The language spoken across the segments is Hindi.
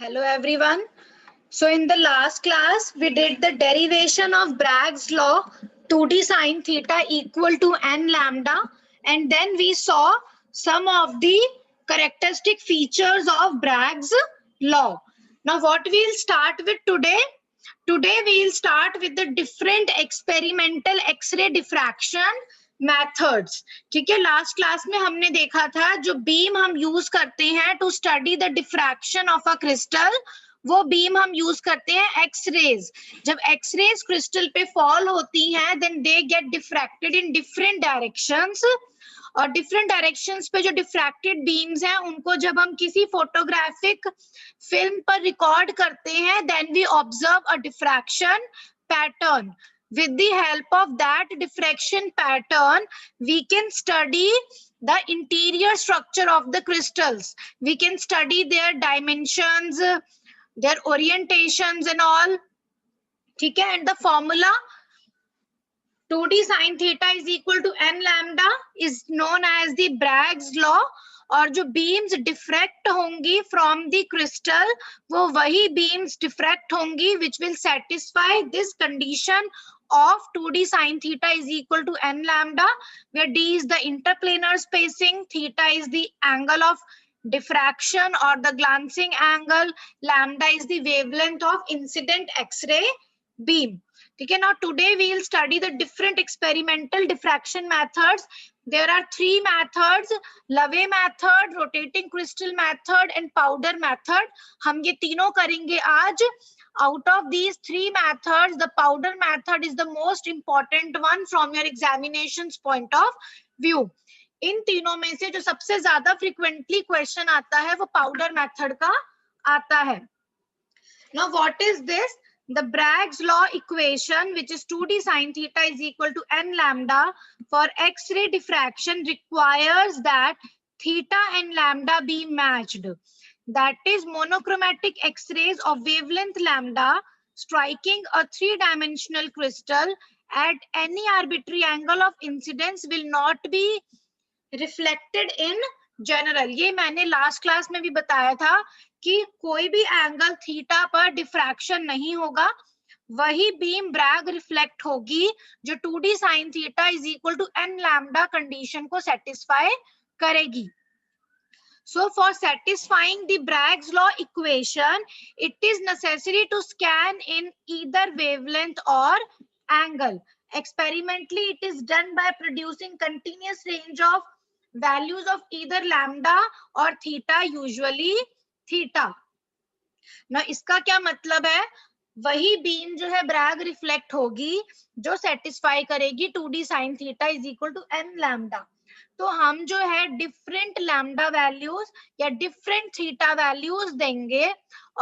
Hello everyone. So in the last class, we did the derivation of Bragg's law, 2d sine theta equal to n lambda, and then we saw some of the characteristic features of Bragg's law. Now what we'll start with today? Today we'll start with the different experimental X-ray diffraction methods. ठीक है, लास्ट क्लास में हमने देखा था जो बीम हम यूज करते हैं to study the diffraction of a crystal, वो बीम हम यूज करते हैं एक्सरेज. जब एक्सरेज क्रिस्टल पे फॉल होती हैं then they get diffracted in different directions, और डिफरेंट डायरेक्शंस पे जो डिफ्रैक्टेड बीम्स हैं उनको जब हम किसी फोटोग्राफिक फिल्म पर रिकॉर्ड करते हैं then we observe a diffraction pattern. With the help of that diffraction pattern, we can study the interior structure of the crystals. We can study their dimensions, their orientations and all. ठीक है, and the formula 2d sin theta is equal to n lambda is known as the Bragg's law. और जो बीम्स डिफ्रैक्ट होंगी फ्रॉम द क्रिस्टल वो वही बीम्स डिफ्रैक्ट होंगी which will satisfy this condition of 2d sin theta is equal to n lambda, where d is the interplanar spacing, theta is the angle of diffraction or the glancing angle, lambda is the wavelength of incident X-ray beam. Okay, now today we will study the different experimental diffraction methods. There are three methods: लवे method, rotating crystal method and powder method. हम ये तीनों करेंगे आज. Out of these three methods, the powder method is the most important one from your examinations point of view. इन तीनों में से जो सबसे ज्यादा frequently question आता है वो powder method का आता है. Now what is this? The Bragg's law equation, which is 2d sin theta is equal to n lambda for X-ray diffraction, requires that theta and lambda be matched. That is, monochromatic X-rays of wavelength lambda striking a three-dimensional crystal at any arbitrary angle of incidence will not be reflected in general. ये मैंने लास्ट क्लास में भी बताया था कि कोई भी एंगल थीटा पर डिफ्रैक्शन नहीं होगा, वही बीम ब्रैग रिफ्लेक्ट होगी जो 2d sin theta is equal to n lambda condition को सेटिस्फाई करेगी. So for satisfying the Bragg's law equation, it is necessary to scan in either wavelength or angle. Experimentally, it is done by producing continuous range of values of either lambda or theta, usually theta. Now इसका क्या मतलब है? वही बीम जो है ब्रैग रिफ्लेक्ट होगी जो सेटिस्फाई करेगी 2d sin theta is equal to n lambda. तो हम जो है डिफरेंट लैम्डा वैल्यूज या डिफरेंट थीटा वैल्यूज देंगे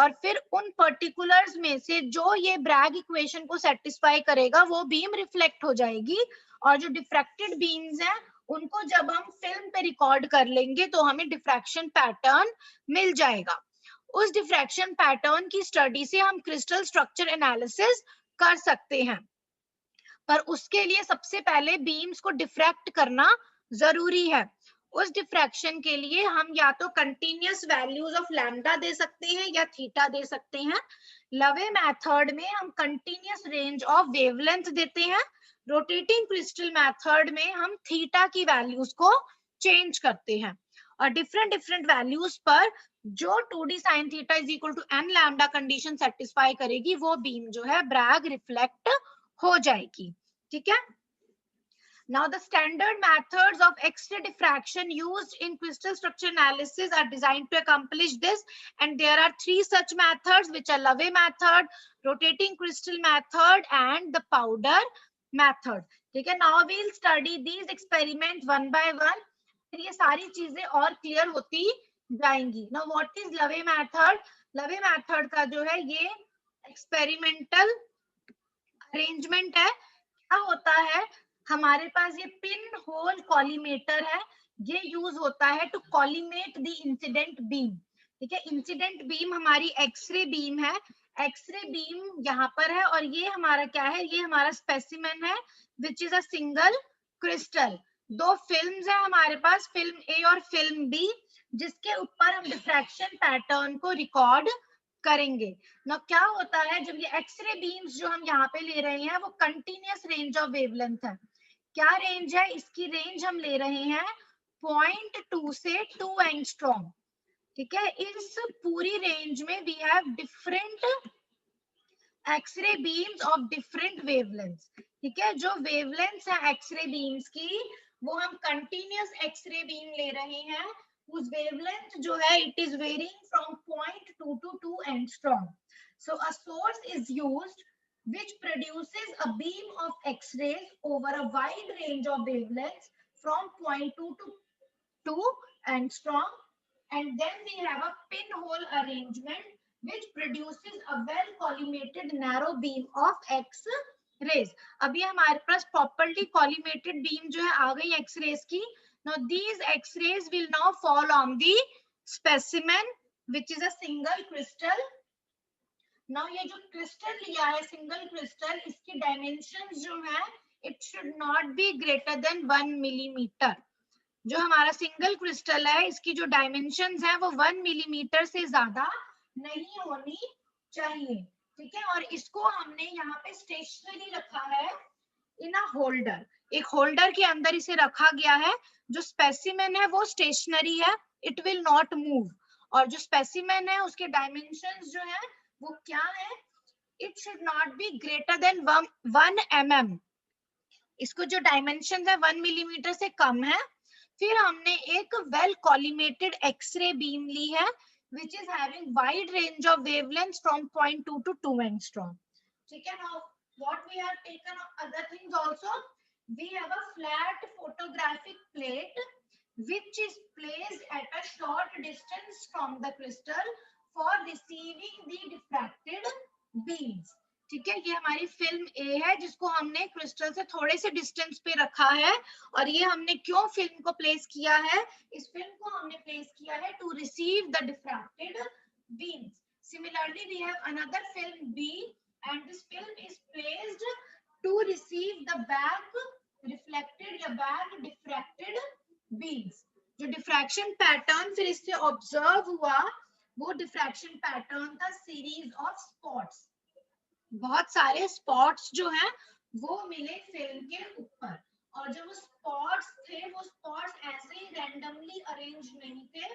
और फिर उन पर्टिकुलर्स में से जो ये ब्रैग इक्वेशन को सेटिस्फाई करेगा वो बीम रिफ्लेक्ट हो जाएगी, और जो डिफ्रैक्टेड बीम्स हैं उनको जब हम फिल्म पे रिकॉर्ड कर लेंगे तो हमें डिफ्रैक्शन पैटर्न मिल जाएगा. उस डिफ्रैक्शन पैटर्न की स्टडी से हम क्रिस्टल स्ट्रक्चर एनालिसिस कर सकते हैं, पर उसके लिए सबसे पहले बीम्स को डिफ्रैक्ट करना जरूरी है. उस डिफ्रैक्शन के लिए हम या तो कंटिन्यूअस वैल्यूज ऑफ लैम्डा दे सकते हैं या थीटा दे सकते हैं. लवे मेथड में हम कंटिन्यूअस रेंज ऑफ वेवलेंथ देते हैं. रोटेटिंग क्रिस्टल मेथड में हम थीटा की वैल्यूज को चेंज करते हैं, और डिफरेंट वैल्यूज पर जो 2d sin theta is equal to n lambda condition satisfy करेगी वो बीम जो है ब्रैग रिफ्लेक्ट हो जाएगी. ठीक है. Now the standard methods of X-ray diffraction used in crystal structure analysis are designed to accomplish this, and there are three such methods which are Lave method, rotating crystal method and the powder method. ठीक है. Now we'll study these experiments one by one. फिर ये सारी चीजें और क्लियर होती जाएंगी. Now what is Lave method? Lave method का जो है ये एक्सपेरिमेंटल अरेंजमेंट है. क्या होता है, हमारे पास ये पिन होल कॉलीमेटर है, ये यूज होता है टू कॉलीमेट द इंसिडेंट बीम. ठीक है. इंसिडेंट बीम हमारी एक्सरे बीम है, एक्सरे बीम यहाँ पर है, और ये हमारा क्या है, ये हमारा स्पेसिमेन है which is a single crystal. दो फिल्म्स है हमारे पास, फिल्म ए और फिल्म बी, जिसके ऊपर हम डिफ्रैक्शन पैटर्न को रिकॉर्ड करेंगे ना। क्या होता है जब ये एक्सरे बीम्स जो हम यहाँ पे ले रहे हैं वो कंटिन्यूअस रेंज ऑफ वेवलेंथ है। क्या रेंज है इसकी? रेंज हम ले रहे हैं 0.2 से 2 एंगस्ट्रॉम। ठीक है, इस पूरी रेंज में we have different X-ray beams of different wavelengths. ठीक है, जो वेवलेंथ्स है एक्सरे बीम्स की वो हम कंटिन्यूअस एक्सरे बीम ले रहे हैं, whose wavelength जो है it is varying from 0.2 to 2 angstrom. So a source is used which produces a beam of X-rays over a wide range of wavelengths from 0.2 to 2 angstrom, and then we have a pinhole arrangement which produces a well collimated narrow beam of X-rays. अभी हमारे पास properly collimated beam जो है आ गई X-rays की. Now these X-rays will now fall on the specimen which is a single crystal. Now ये जो crystal लिया है single crystal, इसकी dimensions जो है it should not be greater than 1 millimeter. जो हमारा सिंगल क्रिस्टल है इसकी जो डायमेंशंस है वो 1 मिलीमीटर से ज्यादा नहीं होनी चाहिए. ठीक है, और इसको हमने यहाँ पे स्टेशनरी रखा है इन अ होल्डर. एक होल्डर के अंदर इसे रखा गया है. जो स्पेसिमेन है वो स्टेशनरी है, इट विल नॉट मूव. और जो स्पेसिमेन है उसके डायमेंशंस जो है वो क्या है? It should not be greater than 1 mm. इसको जो डायमेंशन है 1 मिलीमीटर से कम है. फिर हमने एक वेल कॉलिमेटेड एक्सरे बीम ली है which is having wide range of wavelengths from 0.2 to 2 angstrom. ठीक है, now what we have taken other things also, we have a flat photographic plate which is placed at a short distance from the crystal for receiving the diffracted beams. ठीक है, ये हमारी फिल्म ए है जिसको हमने क्रिस्टल से थोड़े से डिस्टेंस पे रखा है. और ये हमने क्यों फिल्म को प्लेस किया है? इस फिल्म को हमने प्लेस किया है to receive the diffracted beams. Similarly we have another film B and this film is placed to receive the back reflected या बैक डिफ्रैक्टेड बीम्स. जो डिफ्रैक्शन पैटर्न फिर इससे ऑब्जर्व हुआ वो डिफ्रैक्शन पैटर्न था सीरीज ऑफ स्पॉट्स. बहुत सारे स्पॉट्स जो हैं वो मिले फिल्म के ऊपर. और जो वो स्पॉट्स थे वो स्पॉट्स ऐसे ही रैंडमली अरेंज नहीं थे,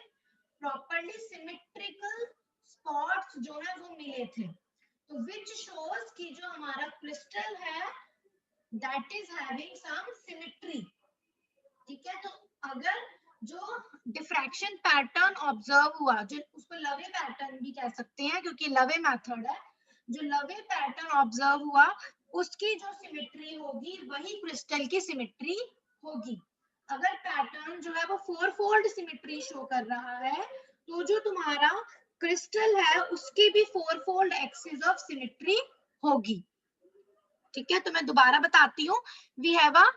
प्रॉपर्ली सिमेट्रिकल स्पॉट्स जो है वो मिले थे. तो विच शोज कि जो हमारा क्रिस्टल है that is having some symmetry. ठीक है, तो अगर जो डिफ्रैक्शन पैटर्न ऑब्जर्व हुआ, जो उसको लवे पैटर्न भी कह सकते हैं क्योंकि लवे मेथड है, जो लवे पैटर्न ऑब्जर्व हुआ उसकी जो सिमेट्री होगी वही क्रिस्टल की सिमेट्री होगी. अगर पैटर्न जो है वो 4-फोल्ड सिमेट्री शो कर रहा है तो जो तुम्हारा क्रिस्टल है उसकी भी 4-फोल्ड एक्सिस ऑफ सिमेट्री होगी. ठीक है, तो मैं दोबारा बताती हूँ. We have a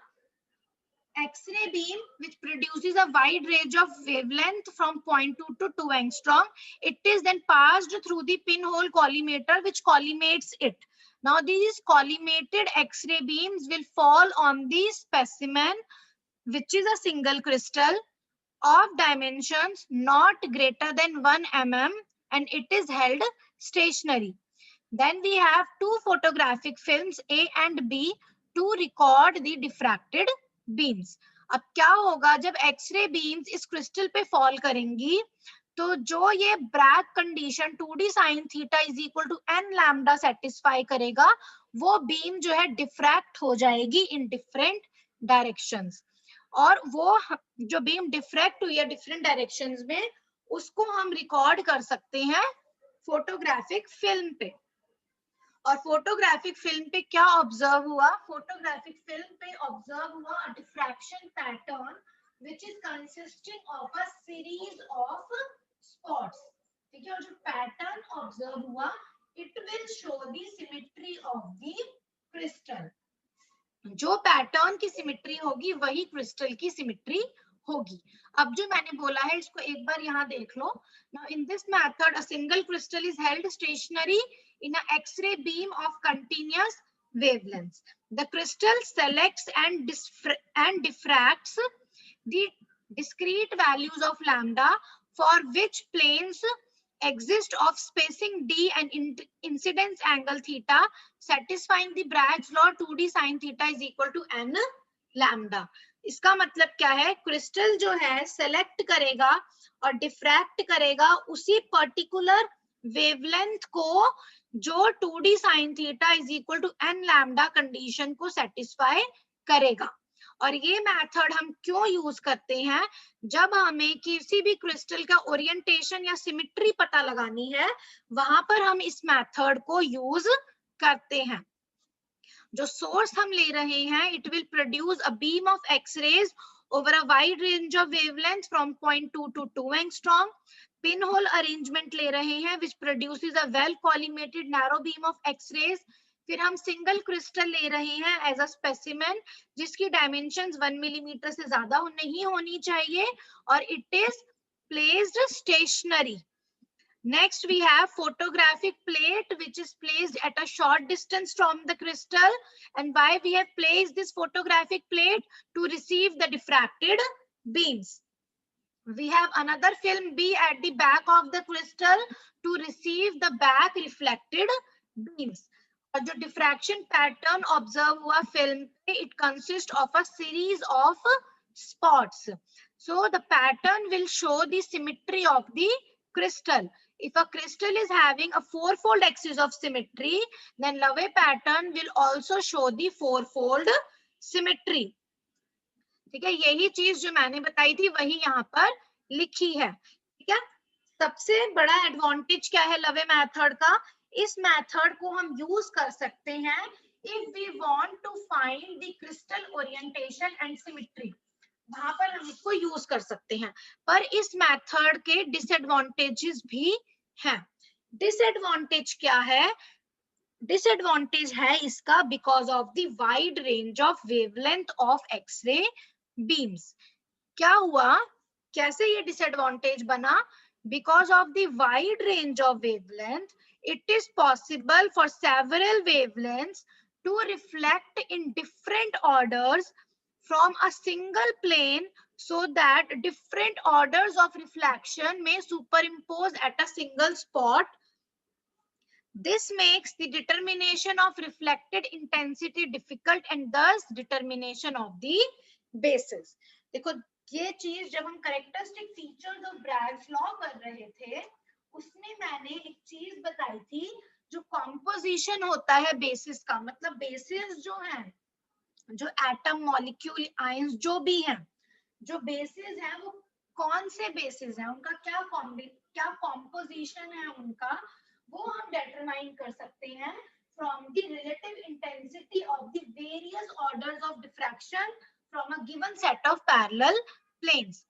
X-ray beam which produces a wide range of wavelength from 0.2 to 2 angstrom. It is then passed through the pinhole collimator which collimates it. Now these collimated X-ray beams will fall on the specimen which is a single crystal of dimensions not greater than 1 mm and it is held stationary. Then we have two photographic films A and B to record the diffracted beams. अब क्या होगा जब एक्सरे बीम्स इस क्रिस्टल पे फॉल करेंगी तो जो ये Bragg condition 2d sin theta is equal to n lambda satisfy करेगा वो बीम जो है डिफ्रैक्ट हो जाएगी इन डिफरेंट डायरेक्शंस. और वो जो बीम डिफ्रैक्ट हुई है डिफरेंट डायरेक्शंस में उसको हम रिकॉर्ड कर सकते हैं फोटोग्राफिक फिल्म पे. और फोटोग्राफिक फिल्म पे क्या ऑब्जर्व हुआ? फोटोग्राफिक फिल्म पे ऑब्जर्व हुआ a diffraction pattern which is consisting of a series of spots. ठीक है, और जो पैटर्न ऑब्जर्व हुआ it will show the symmetry of the crystal. जो पैटर्न की सिमेट्री होगी वही क्रिस्टल की सिमेट्री होगी. अब जो मैंने बोला है इसको एक बार यहाँ देख लो. Now in this method a single crystal is held stationary in an X-ray beam of continuous wavelengths. The crystal selects and diffracts the discrete values of lambda for which planes exist of spacing d and incidence angle theta satisfying the Bragg's law 2d sin theta is equal to n lambda. इसका मतलब क्या है, क्रिस्टल जो है सेलेक्ट करेगा और डिफ्रैक्ट करेगा उसी पर्टिकुलर वेवलेंथ को जो 2d sin theta is equal to n lambda condition को सेटिस्फाई करेगा। और ये मेथड हम क्यों यूज करते हैं, जब हमें किसी भी क्रिस्टल का ओरिएंटेशन या सिमेट्री पता लगानी है वहां पर हम इस मेथड को यूज करते हैं। जो सोर्स हम ले रहे हैं, it will produce a beam of X-rays over a wide range of wavelength from 0.2 to 2 angstrom. Pinhole arrangement ले रहे हैं which produces a well collimated narrow beam of X-rays. फिर हम सिंगल क्रिस्टल ले रहे हैं एज अ स्पेसिमेन जिसकी डायमेंशंस 1 मिलीमीटर से ज्यादा नहीं होनी चाहिए और it is placed stationary. Next we have photographic plate which is placed at a short distance from the crystal. And why we have placed this photographic plate? To receive the diffracted beams. We have another film B at the back of the crystal to receive the back reflected beams. और जो diffraction pattern observe हुआ film पे, it consists of a series of spots. So the pattern will show the symmetry of the crystal. If a crystal is having a fourfold axis of symmetry, then Love pattern will also show the fourfold symmetry. ठीक है, यही चीज जो मैंने बताई थी वही यहाँ पर लिखी है। ठीक है, सबसे बड़ा एडवांटेज क्या है लवे मेथड का, इस मेथड को हम यूज कर सकते हैं if we want to find the crystal orientation and symmetry, वहां पर हम इसको यूज कर सकते हैं। पर इस मेथड के डिसएडवांटेजेस भी हैं। डिसएडवांटेज क्या है, डिसएडवांटेज है इसका because of the wide range of wavelength of X-ray beams. क्या हुआ, कैसे ये डिसएडवांटेज बना, because of the wide range of wavelength it is possible for several wavelengths to reflect in different orders from a single plane so that different orders of reflection may superimpose at a single spot. This makes the determination of reflected intensity difficult and thus determination of the basis. देखो ये चीज जब हम characteristic features of Bragg's law कर रहे थे उसमें मैंने एक चीज बताई थी, जो कॉम्पोजिशन होता है बेसिस का, मतलब बेसिस जो है, जो एटम मॉलिक्यूल आयंस जो भी हैं, जो बेसिस हैं वो कौन से बेसिस हैं, उनका क्या कॉम्पोजिशन है उनका, वो हम डिटरमाइन कर सकते हैं from the relative intensity of the various orders of diffraction from a given set of parallel planes.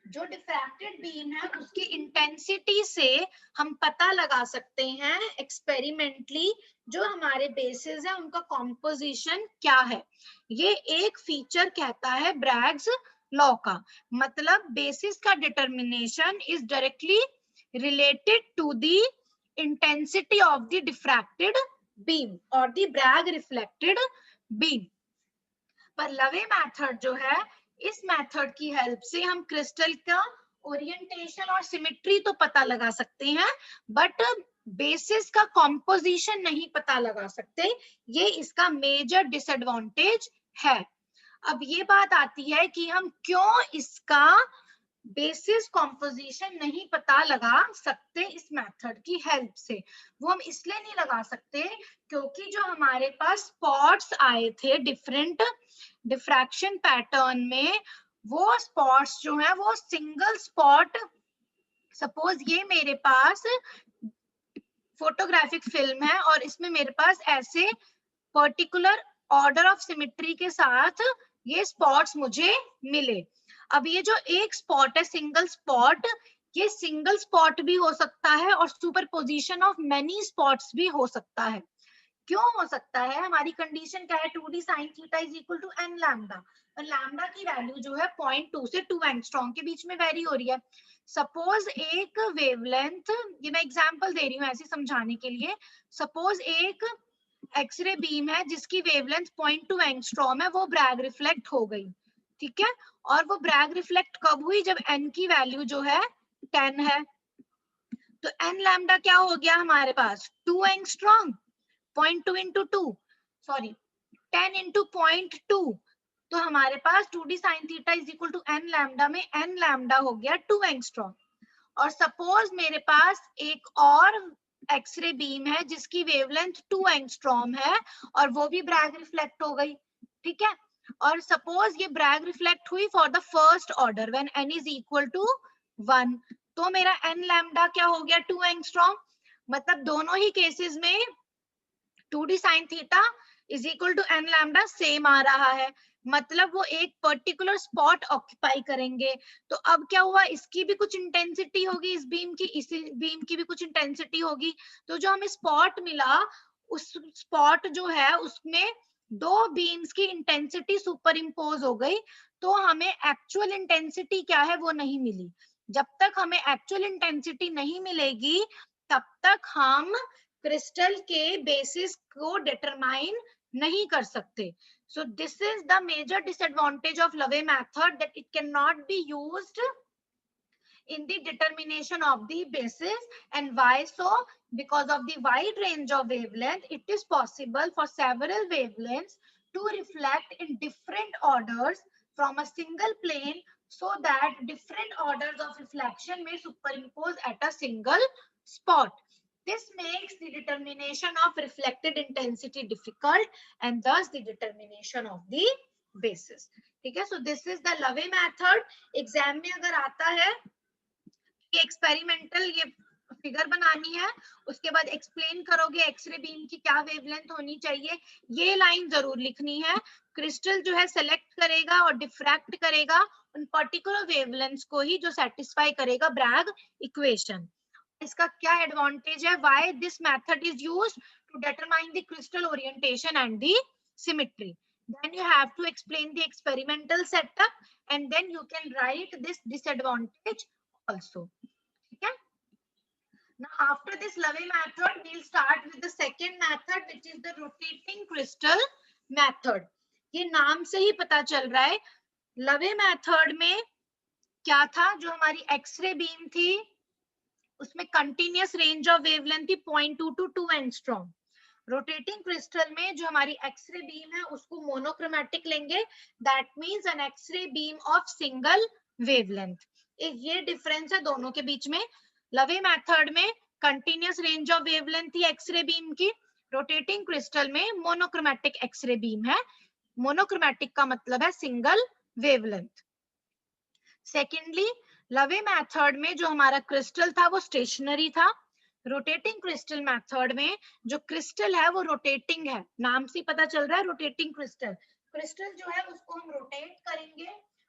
जो डिफ्रैक्टेड बीम है उसकी इंटेंसिटी से हम पता लगा सकते हैं एक्सपेरिमेंटली जो हमारे बेसिस है उनका कॉम्पोजिशन क्या है। ये एक फीचर कहता है ब्रैग्स लॉ का, मतलब बेसिस का determination is directly related to the intensity of the diffracted beam और द ब्रैग रिफ्लेक्टेड बीम। पर लवे मेथड जो है, इस मेथड की हेल्प से हम क्रिस्टल का ओरिएंटेशन और सिमेट्री तो पता लगा सकते हैं बट बेसिस का कॉम्पोजिशन नहीं पता लगा सकते, ये इसका मेजर डिसएडवांटेज है। अब ये बात आती है कि हम क्यों इसका बेसिस कॉम्पोजिशन नहीं पता लगा सकते इस मेथड की हेल्प से। वो हम इसलिए नहीं लगा सकते क्योंकि जो हमारे पास स्पॉट्स आए थे डिफरेंट डिफ्रैक्शन पैटर्न में, वो स्पॉट्स जो है वो सिंगल स्पॉट, सपोज ये मेरे पास फोटोग्राफिक फिल्म है और इसमें मेरे पास ऐसे पर्टिकुलर ऑर्डर ऑफ सिमेट्री के साथ ये स्पॉट्स मुझे मिले। अब ये जो एक स्पॉट है सिंगल स्पॉट, ये सिंगल स्पॉट भी हो सकता है और सुपरपोजिशन ऑफ मेनी स्पॉट्स भी हो सकता है। क्यों हो सकता है, हमारी कंडीशन क्या है, 2d sin theta is equal to n lambda, और लैम्डा की वैल्यू जो है 0.2 से 2 एंगस्ट्रॉम के बीच में वेरी हो रही है। सपोज एक वेवलेंथ, ये मैं एग्जांपल दे रही हूँ ऐसे समझाने के लिए, सपोज एक एक्सरे बीम है जिसकी वेवलेंथ 0.2 एंगस्ट्रॉम है, वो ब्रैग रिफ्लेक्ट हो गई, ठीक है, और वो ब्रैग रिफ्लेक्ट कब हुई, जब n की वैल्यू जो है 10 है। तो n लैम्डा क्या हो गया हमारे पास 2 एंगस्ट्रॉम, 0.2 इंटू 2, सॉरी 10 इंटू 0.2, तो हमारे पास 2d sin theta is equal to n lambda में n लैम्डा हो गया 2 एंगस्ट्रॉम। और सपोज मेरे पास एक और एक्सरे बीम है जिसकी वेवलेंथ 2 एंगस्ट्रॉम है और वो भी ब्रैग रिफ्लेक्ट हो गई, ठीक है। और सपोज ये ब्रैग रिफ्लेक्ट हुई for the first order when n is equal to 1, तो मेरा n लैम्डा क्या हो गया 2 एंगस्ट्रॉम। मतलब दोनों ही केसेस में 2d sin theta is equal to n lambda same आ रहा है, मतलब वो एक पर्टिकुलर स्पॉट ऑक्यूपाई करेंगे। तो अब क्या हुआ, इसकी भी कुछ इंटेंसिटी होगी इस बीम की, इस बीम की भी कुछ इंटेंसिटी होगी। तो जो हमें स्पॉट मिला, उस स्पॉट जो है उसमें दो बीम्स की इंटेंसिटी सुपर इम्पोज हो गई, तो हमें एक्चुअल इंटेंसिटी क्या है वो नहीं मिली। जब तक हमें एक्चुअल इंटेंसिटी नहीं मिलेगी तब तक हम क्रिस्टल के बेसिस को डिटरमाइन नहीं कर सकते। So this is the major disadvantage of Lave method, that it cannot be used in the determination of the basis. And why so? Because of the wide range of wavelength, it is possible for several wavelengths to reflect in different orders from a single plane, so that different orders of reflection may superimpose at a single spot. This makes the determination of reflected intensity difficult and thus the determination of the basis. ठीक है, so this is the Lave method. Exam में अगर आता है कि एक्सपेरिमेंटल ये फिगर बनानी है, उसके बाद एक्सप्लेन करोगे एक्सरे बीम की क्या वेवलेंथ होनी चाहिए, ये लाइन जरूर लिखनी है। क्रिस्टल जो है सेलेक्ट करेगा और डिफ्रैक्ट करेगा उन पर्टिकुलर वेवलेंथ्स को ही जो सेटिस्फाई करेगा ब्रैग इक्वेशन। इसका क्या एडवांटेज है, why this method is used to determine the crystal orientation and the symmetry. Then you have to explain the experimental setup and then you can write this disadvantage also. Okay. Now after this Lave method, we'll start with the second method, which is the rotating crystal method. ये नाम से ही पता चल रहा है लवे मेथड में क्या था, जो हमारी एक्सरे बीम थी उसमें कंटिन्यूअस रेंज ऑफ वेवलेंथ थी 0.2 to 2 एंगस्ट्रॉम। रोटेटिंग क्रिस्टल में जो हमारी एक्सरे बीम है उसको मोनोक्रोमैटिक लेंगे, that means an X ray beam of single wavelength. ये डिफरेंस है दोनों के बीच में। लवे मेथड में कंटिन्यूअस रेंज ऑफ वेवलेंथ थी एक्सरे बीम की, रोटेटिंग क्रिस्टल में मोनोक्रोमैटिक एक्सरे बीम है। मोनोक्रोमैटिक का मतलब है single wavelength. Secondly, Laue method में जो हमारा क्रिस्टल था वो स्टेशनरी था। रोटेटिंग क्रिस्टल मेथड में जो क्रिस्टल है वो रोटेटिंग है, नाम से पता चल रहा है रोटेटिंग क्रिस्टल। क्रिस्टल जो है उसको हम रोटेट करेंगे।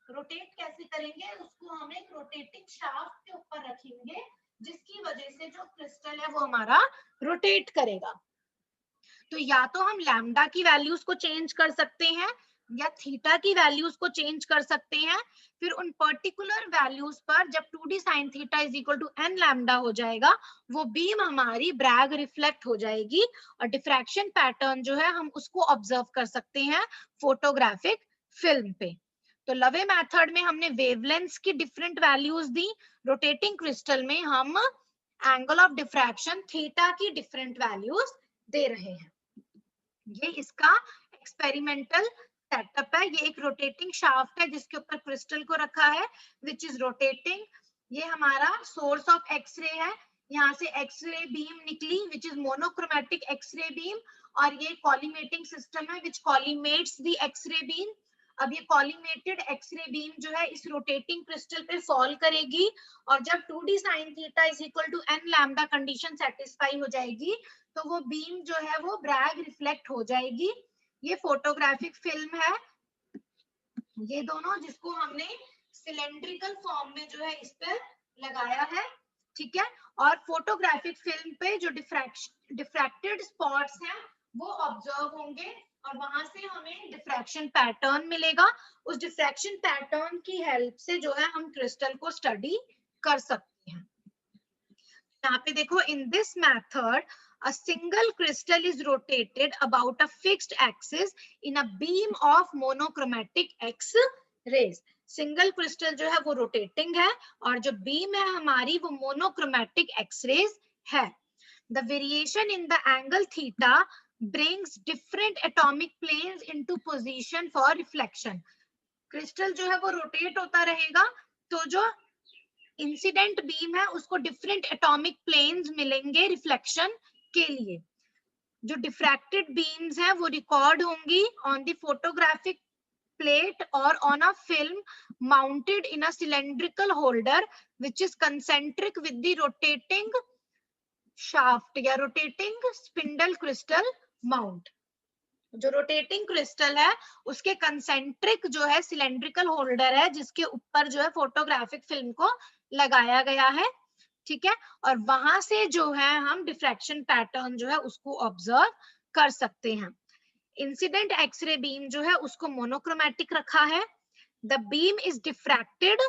रोटेट कैसे करेंगे, उसको हम एक रोटेटिंग शाफ्ट के ऊपर रखेंगे, जिसकी वजह से जो क्रिस्टल है वो हमारा रोटेट करेगा। तो या तो हम लैम्डा की वैल्यूज को चेंज कर सकते हैं या थीटा की वैल्यूज को चेंज कर सकते हैं। फिर उन पर्टिकुलर वैल्यूज पर जब 2d sin theta is equal to n lambda हो जाएगा, वो बीम हमारी ब्रैग रिफ्लेक्ट हो जाएगी और डिफ्रैक्शन पैटर्न जो है हम उसको ऑब्जर्व कर सकते हैं फोटोग्राफिक फिल्म पे। तो लवे मेथड में हमने वेवलेंथ्स की डिफरेंट वैल्यूज दी, रोटेटिंग क्रिस्टल में हम एंगल ऑफ डिफ्रैक्शन थीटा की डिफरेंट वैल्यूज दे रहे हैं। ये इसका एक्सपेरिमेंटल सेटअप है। ये एक रोटेटिंग शाफ्ट है जिसके ऊपर क्रिस्टल को रखा है, विच इज रोटेटिंग। ये हमारा सोर्स ऑफ एक्सरे है, यहाँ से एक्सरे बीम निकली which is monochromatic X ray beam, और ये कॉलीमेटिंग सिस्टम है which collimates the X ray beam. अब ये कॉलीमेटेड एक्सरे बीम जो है इस रोटेटिंग क्रिस्टल पे फॉल करेगी, और जब 2d sin theta is equal to n lambda condition satisfy हो जाएगी तो वो बीम जो है वो ब्रैग रिफ्लेक्ट हो जाएगी। ये फोटोग्राफिक फिल्म है, ये दोनों जिसको हमने सिलेंड्रिकल फॉर्म में जो है इस पर लगाया है, ठीक है। और फोटोग्राफिक फिल्म पे जो डिफ्रैक्टेड स्पॉट्स हैं वो ऑब्जर्व होंगे और वहां से हमें डिफ्रैक्शन पैटर्न मिलेगा। उस डिफ्रैक्शन पैटर्न की हेल्प से जो है हम क्रिस्टल को स्टडी कर सकते हैं। यहाँ पे देखो, in this method a single crystal is rotated about a fixed axis in a beam of monochromatic X rays. Single crystal जो है वो रोटेटिंग है, और जो बीम है हमारी वो मोनोक्रोमेटिक एक्सरेज है। The variation in the angle theta brings different atomic planes into position for reflection. Crystal जो है वो रोटेट होता रहेगा, तो जो इंसिडेंट बीम है उसको डिफरेंट एटॉमिक प्लेन्स मिलेंगे रिफ्लेक्शन के लिए। जो डिफ्रैक्टेड बीम्स हैं वो रिकॉर्ड होंगी on the photographic plate or on a film mounted in a cylindrical holder which is concentric with the rotating shaft या rotating spindle crystal mount. जो रोटेटिंग क्रिस्टल है उसके कंसेंट्रिक जो है सिलेंड्रिकल होल्डर है जिसके ऊपर जो है फोटोग्राफिक फिल्म को लगाया गया है, ठीक है, और वहां से जो है हम डिफ्रैक्शन पैटर्न जो है उसको ऑब्जर्व कर सकते हैं। इंसिडेंट एक्सरे बीम जो है उसको मोनोक्रोमेटिक रखा है। The beam is diffracted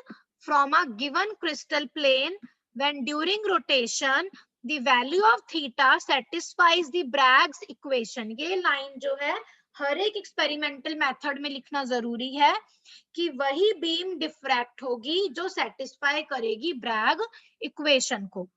from a given crystal plane when during rotation the value of theta satisfies the Bragg's equation. ये लाइन जो है हर एक एक्सपेरिमेंटल मेथड में लिखना जरूरी है कि वही बीम डिफ्रैक्ट होगी जो सेटिस्फाई करेगी ब्रैग इक्वेशन को,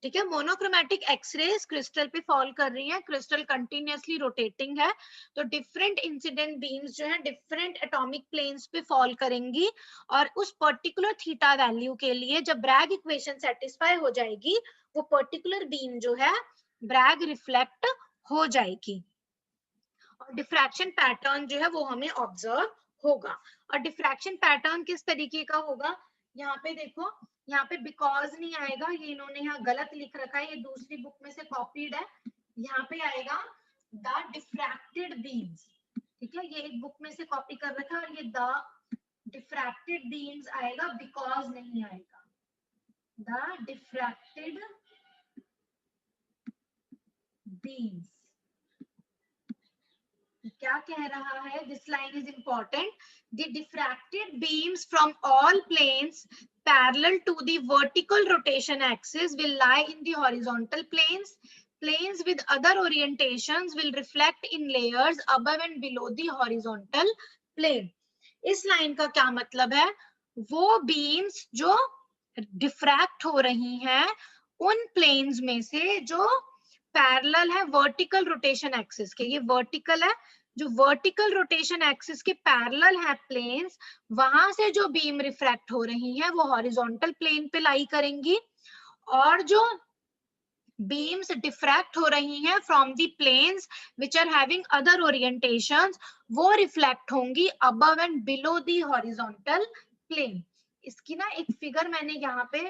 ठीक है। मोनोक्रोमेटिक एक्सरेज क्रिस्टल पे फॉल कर रही हैं, क्रिस्टल कंटिन्यूअसली रोटेटिंग है, तो डिफरेंट इंसिडेंट बीम्स जो है डिफरेंट एटॉमिक प्लेन्स पे फॉल करेंगी, और उस पर्टिकुलर थीटा वैल्यू के लिए जब ब्रैग इक्वेशन सेटिस्फाई हो जाएगी वो पर्टिकुलर बीम जो है ब्रैग रिफ्लेक्ट हो जाएगी, और डिफ्रैक्शन पैटर्न जो है वो हमें ऑब्जर्व होगा। और डिफ्रैक्शन पैटर्न किस तरीके का होगा, यहाँ पे देखो, यहाँ पे बिकॉज नहीं आएगा, ये इन्होंने यहाँ गलत लिख रखा है, ये दूसरी बुक में से कॉपीड है। यहाँ पे आएगा द डिफ्रैक्टेड बीम्स, ठीक है, ये एक बुक में से कॉपी कर रखा है, और ये द डिफ्रैक्टेड बीम्स आएगा, बिकॉज नहीं आएगा। द डिफ्रैक्टेड बीम्स क्या कह रहा है, this line is important. The diffracted beams from all planes parallel to the vertical rotation axis will lie in the horizontal planes. Planes with other orientations will reflect in layers above and below the horizontal plane. इस लाइन का क्या मतलब है, वो बीम्स जो डिफ्रैक्ट हो रही हैं उन प्लेन्स में से जो पैरेलल है वर्टिकल रोटेशन एक्सिस के, ये वर्टिकल है, जो वर्टिकल रोटेशन एक्सिस के पैरेलल है प्लेन्स, वहां से जो बीम रिफ्रैक्ट हो रही है वो हॉरिजॉन्टल प्लेन पे लाई करेंगी, और जो बीम्स डिफ्रैक्ट हो रही हैं from the planes which are having other orientations वो रिफ्लेक्ट होंगी above and below the horizontal plane. इसकी ना एक फिगर मैंने यहाँ पे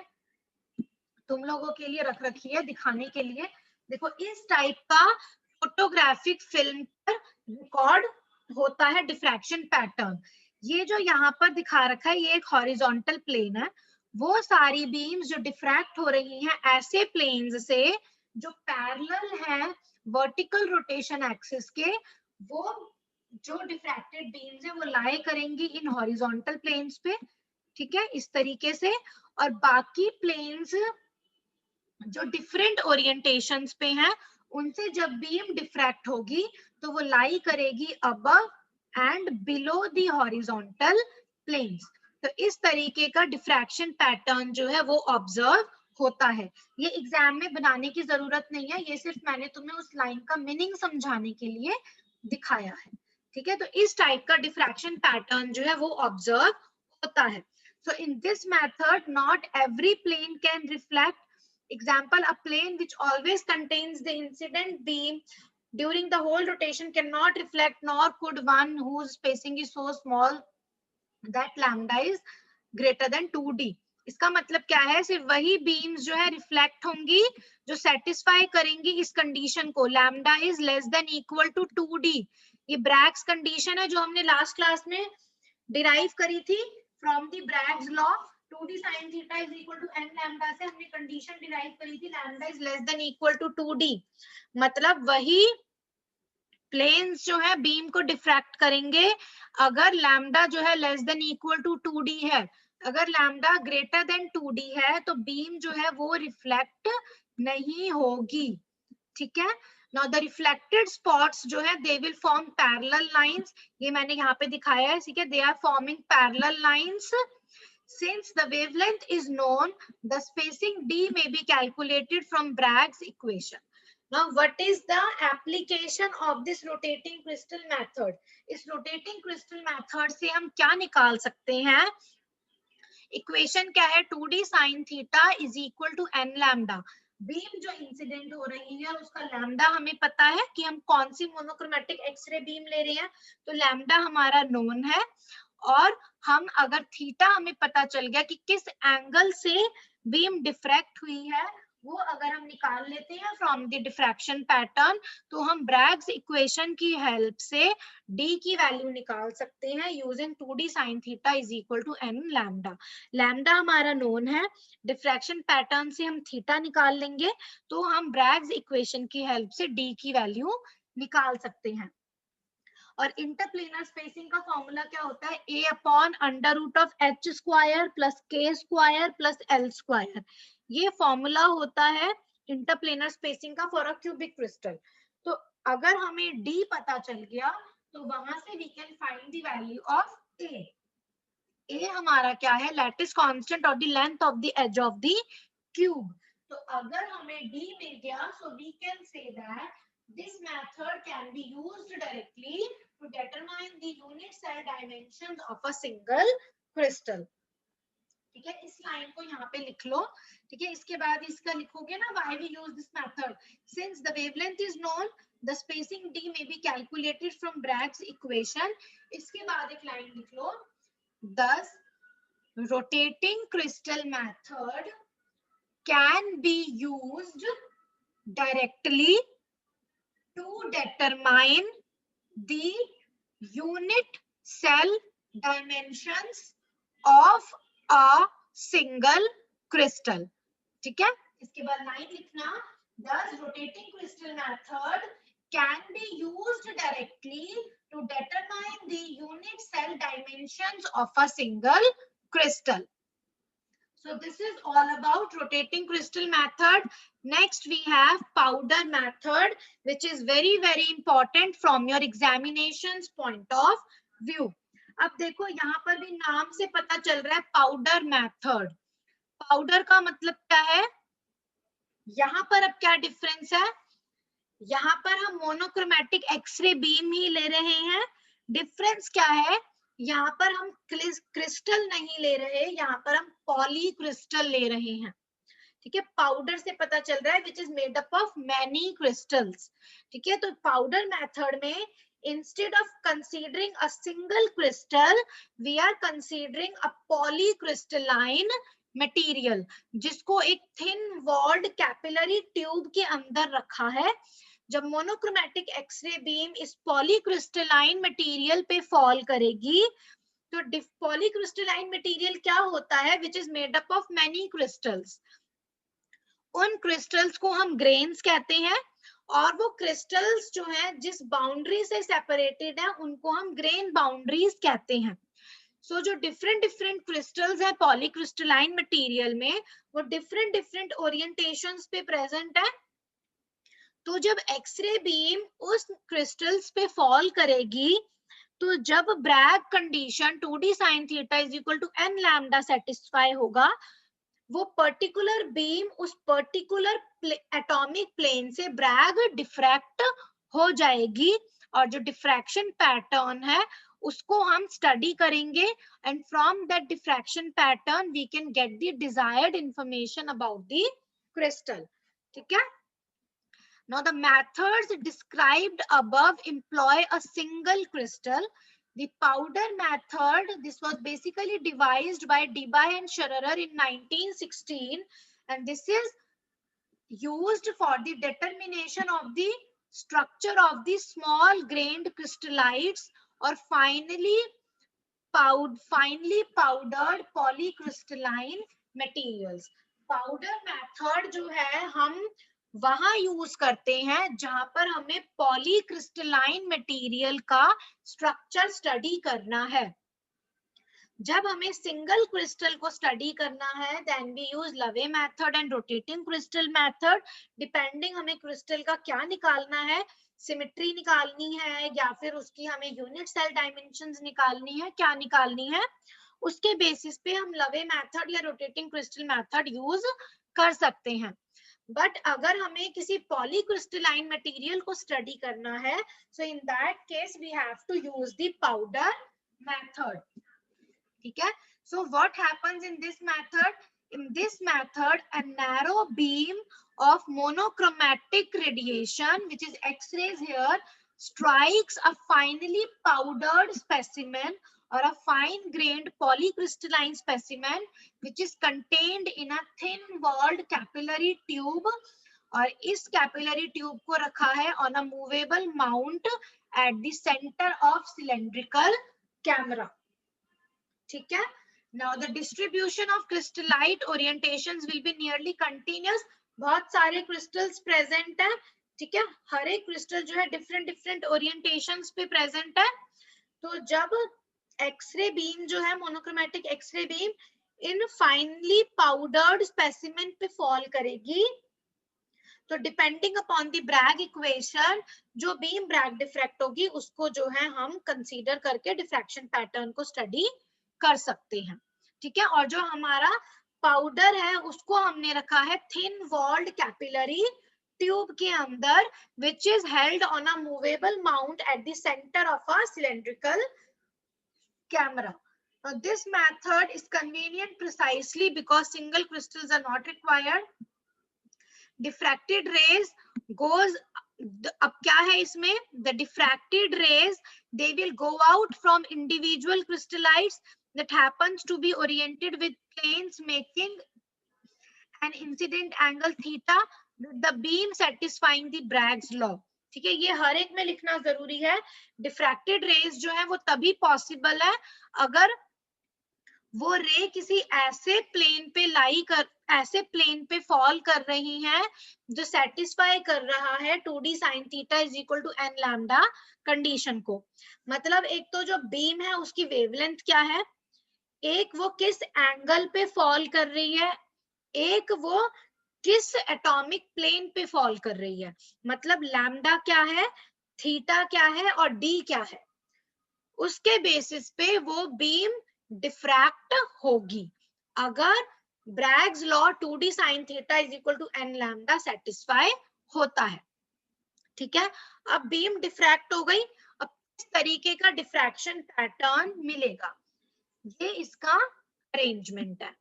तुम लोगों के लिए रख रखी है दिखाने के लिए। देखो इस टाइप का फोटोग्राफिक फिल्म पर रिकॉर्ड होता है डिफ्रैक्शन पैटर्न। ये जो यहाँ पर दिखा रखा है ये एक हॉरिजॉन्टल प्लेन है, वो सारी बीम्स जो डिफ्रैक्ट हो रही हैं ऐसे प्लेन्स से जो पैरेलल है वर्टिकल रोटेशन एक्सिस के, वो जो डिफ्रैक्टेड बीम्स है वो लाई करेंगी इन हॉरिजॉन्टल प्लेन्स पे, ठीक है, इस तरीके से। और बाकी प्लेन्स जो डिफरेंट ओरिएंटेशंस पे हैं उनसे जब बीम डिफ्रैक्ट होगी तो वो लाई करेगी above and below the horizontal planes. तो इस तरीके का डिफ्रैक्शन पैटर्न जो है वो ऑब्जर्व होता है। ये एग्जाम में बनाने की जरूरत नहीं है, ये सिर्फ मैंने तुम्हें उस लाइन का मीनिंग समझाने के लिए दिखाया है, ठीक है। तो इस टाइप का डिफ्रैक्शन पैटर्न जो है वो ऑब्जर्व होता है। So in this method, not every plane can reflect. Example, a plane which always contains the incident beam during the whole rotation cannot reflect, nor could one whose spacing is so small that lambda is greater than 2d. इसका मतलब क्या है, सिर्फ वही बीम्स जो है रिफ्लेक्ट होंगी जो सेटिस्फाई करेंगी इस कंडीशन को, lambda is less than equal to 2d। ये ब्रैग्स कंडीशन है जो हमने लास्ट क्लास में डिराइव करी थी from the Bragg's law. 2d sin theta is equal to n lambda से हमने कंडीशन डिराइव करी थी, lambda is less than equal to 2d। मतलब वही प्लेन्स जो है बीम को डिफ्रैक्ट करेंगे अगर लैम्डा जो है less than equal to 2d है। अगर लैम्डा ग्रेटर देन 2d है तो बीम जो है वो रिफ्लेक्ट नहीं होगी, ठीक है। Now the reflected spots जो है they will form parallel lines. ये मैंने यहाँ पे दिखाया है, ठीक है, they are forming parallel lines. Since the wavelength is known, the spacing d may be calculated from Bragg's equation. Now what is the application of this rotating crystal method? इस rotating crystal method से हम क्या निकाल सकते हैं? इक्वेशन क्या है? 2d sin theta is equal to n lambda. Beam जो इंसिडेंट हो रही है उसका लैम्डा हमें पता है कि हम कौन सी मोनोक्रोमेटिक एक्सरे बीम ले रहे हैं, तो लैम्डा हमारा नोन है. और हम अगर थीटा हमें पता चल गया कि किस एंगल से बीम डिफ्रैक्ट हुई है, वो अगर हम निकाल लेते हैं फ्रॉम द डिफ्रैक्शन पैटर्न, तो हम ब्रैग्स इक्वेशन की हेल्प से d की वैल्यू निकाल सकते हैं using 2d sin theta is equal to n lambda. Lambda हमारा नोन है, डिफ्रैक्शन पैटर्न से हम थीटा निकाल लेंगे, तो हम ब्रैग्स इक्वेशन की हेल्प से d की वैल्यू निकाल सकते हैं. और इंटरप्लेनर स्पेसिंग का फॉर्मूला क्या होता है? a upon under root of h square plus k square plus l square. ये फॉर्मूला होता है इंटरप्लेनर स्पेसिंग का फॉर अ क्यूबिक क्रिस्टल. तो अगर हमें d पता चल गया तो वहां से we can find the value of a. a हमारा क्या है? लैटिस कांस्टेंट और the length of the edge of the cube. तो अगर हमें d मिल गया, so we can say that this method can be used directly to determine the unit cell dimensions of a single crystal. ठीक है, इस लाइन को यहाँ पे लिख लो. ठीक है, इसके बाद इसका लिखोगे ना, why we use this method. Since the wavelength is known, the spacing d may be calculated from Bragg's equation. इसके बाद एक लाइन लिख लो, thus rotating crystal method can be used directly to determine the unit cell dimensions of a single crystal. ठीक है, इसके बाद लाइन लिखना, thus rotating crystal method can be used directly to determine the unit cell dimensions of a single crystal. So this is all about rotating crystal method. Next we have powder method, which is very important from your examinations point of view. अब देखो यहाँ पर भी नाम से पता चल रहा है पाउडर मेथड. पाउडर का मतलब क्या है? यहाँ पर अब क्या डिफरेंस है? यहाँ पर हम मोनोक्रोमेटिक एक्सरे बीम ही ले रहे हैं. डिफरेंस क्या है? यहाँ पर हम क्रिस्टल नहीं ले रहे, यहाँ पर हम पॉली क्रिस्टल ले रहे हैं. ठीक है, पाउडर से पता चल रहा है which is made up of many crystals. ठीक है, तो पाउडर मेथड में instead of considering a single crystal, we are considering a polycrystalline material, जिसको एक थिन वॉल्ड कैपिलरी ट्यूब के अंदर रखा है. जब मोनोक्रोमेटिक एक्सरे बीम इस पॉलीक्रिस्टलाइन मटेरियल पे फॉल करेगी, तो पॉलीक्रिस्टलाइन मटेरियल क्या होता है? Which is made up of many crystals. उन क्रिस्टल्स को हम ग्रेन्स कहते हैं, और वो क्रिस्टल्स जो हैं जिस बाउंड्री से सेपरेटेड है उनको हम ग्रेन बाउंड्रीज कहते हैं. सो जो डिफरेंट क्रिस्टल्स है पॉलीक्रिस्टलाइन मटेरियल में, वो डिफरेंट ओरिएंटेशंस पे प्रेजेंट है. तो जब एक्सरे बीम उस क्रिस्टल्स पे फॉल करेगी, तो जब Bragg condition 2d sin theta is equal to n lambda satisfy होगा, वो पर्टिकुलर बीम उस पर्टिकुलर एटॉमिक प्लेन से ब्रैग डिफ्रैक्ट हो जाएगी. और जो डिफ्रैक्शन पैटर्न है उसको हम स्टडी करेंगे, and from that diffraction pattern we can get the desired information about the crystal. ठीक है. Now the methods described above employ a single crystal. The powder method, this was basically devised by Debye and Scherer in 1916, and this is used for the determination of the structure of the small grained crystallites or finely powdered polycrystalline materials. Powder method जो है हम वहां यूज करते हैं जहां पर हमें पॉलीक्रिस्टलाइन मटेरियल का स्ट्रक्चर स्टडी करना है. जब हमें सिंगल क्रिस्टल को स्टडी करना है देन वी यूज लवे method and rotating crystal method, depending हमें क्रिस्टल का क्या निकालना है, सिमेट्री निकालनी है या फिर उसकी हमें यूनिट सेल डायमेंशंस निकालनी है, क्या निकालनी है, उसके बेसिस पे हम लवे मेथड या रोटेटिंग क्रिस्टल मेथड यूज कर सकते हैं। बट अगर हमें किसी पॉलीक्रिस्टलाइन मटेरियल को स्टडी करना है, so in that case we have to use the powder method. ठीक है, so what happens in this method? In this method, a narrow beam of monochromatic radiation, which is X-rays here, strikes a finely powdered specimen or a fine-grained polycrystalline specimen, which is contained in a thin-walled capillary tube. और इस कैपिलरी ट्यूब को रखा है on a movable mount at the centre of cylindrical camera. ठीक है, now the distribution of crystallite orientations will be nearly continuous, बहुत सारे crystals present है। ठीक है, हर एक crystal जो है different orientations पे present है। तो जब एक्सरे बीम जो है monochromatic X ray beam in finely powdered specimen पे फॉल करेगी, तो depending upon the Bragg equation जो बीम ब्रैग डिफ्रैक्ट होगी उसको जो है हम कंसीडर करके डिफ्रैक्शन पैटर्न को स्टडी कर सकते हैं। ठीक है, और जो हमारा पाउडर है उसको हमने रखा है थिन वॉल्ड कैपिलरी ट्यूब के अंदर, which is held on a movable mount at the centre of a cylindrical camera. Now, this method is convenient precisely because single crystals are not required. Diffracted rays goes, अब क्या है इसमें, the diffracted rays they will go out from individual crystallites that happens to be oriented with planes making an incident angle theta with the beam satisfying the Bragg's law। ठीक है, ये हर एक में लिखना जरूरी है। डिफ्रैक्टेड रेज जो है वो तभी पॉसिबल है अगर वो रे किसी ऐसे प्लेन पे ऐसे प्लेन पे फॉल कर रही हैं जो सेटिस्फाई कर रहा है 2d sin theta is equal to n lambda condition को। मतलब एक तो जो बीम है उसकी वेवलेंथ क्या है, एक वो किस एंगल पे फॉल कर रही है, एक वो किस एटॉमिक प्लेन पे फॉल कर रही है। मतलब लैम्डा क्या है, थीटा क्या है और डी क्या है, उसके बेसिस पे वो बीम डिफ्रैक्ट होगी अगर Bragg's law 2d sin theta is equal to n lambda satisfy होता है। ठीक है, अब बीम डिफ्रैक्ट हो गई, अब इस तरीके का डिफ्रैक्शन पैटर्न मिलेगा, ये इसका अरेंजमेंट है।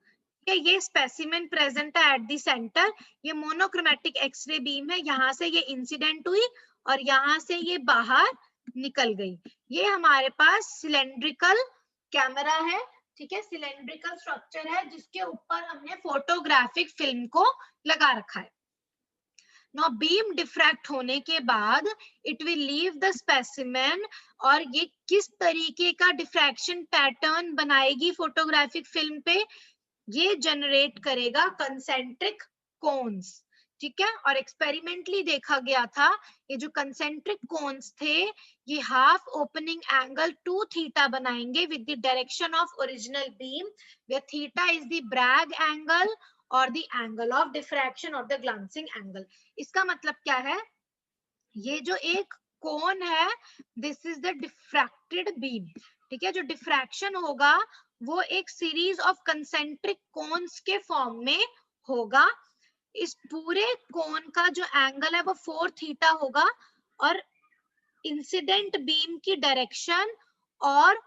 ये स्पेसिमेन प्रेजेंट है एट द सेंटर, ये मोनोक्रोमेटिक एक्सरे बीम है, यहाँ से ये इंसिडेंट हुई और यहाँ से ये बाहर निकल गई। ये हमारे पास सिलेंड्रिकल कैमरा है। ठीक है, सिलेंड्रिकल स्ट्रक्चर है जिसके ऊपर हमने फोटोग्राफिक फिल्म को लगा रखा है। Now बीम डिफ्रैक्ट होने के बाद it will leave the specimen, और ये किस तरीके का डिफ्रैक्शन पैटर्न बनाएगी फोटोग्राफिक फिल्म पे, ये जनरेट करेगा कंसेंट्रिक कोन्स। ठीक है, और एक्सपेरिमेंटली देखा गया था ये जो कंसेंट्रिक कोन्स थे ये हाफ ओपनिंग एंगल 2 थीटा बनाएंगे with the direction of original beam, where theta is the Bragg angle और द एंगल ऑफ डिफ्रैक्शन और द ग्लांसिंग एंगल। इसका मतलब क्या है, ये जो एक कोन है this is the diffracted beam. ठीक है, जो डिफ्रैक्शन होगा वो एक सीरीज ऑफ कंसेंट्रिक कोन्स के फॉर्म में होगा। इस पूरे कोन का जो एंगल है वो 4 थीटा होगा और इंसिडेंट बीम की डायरेक्शन और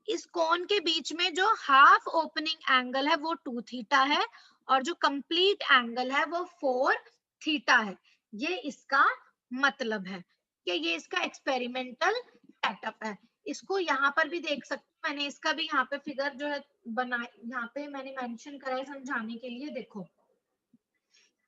इस कोन के बीच में जो हाफ ओपनिंग एंगल है वो 2 थीटा है और जो कंप्लीट एंगल है वो 4 थीटा है। ये इसका मतलब है कि ये इसका एक्सपेरिमेंटल सेटअप है। इसको यहाँ पर भी देख सकते हो, मैंने इसका भी यहाँ पे फिगर जो है बना, यहाँ पे मैंने मेंशन करा है समझाने के लिए। देखो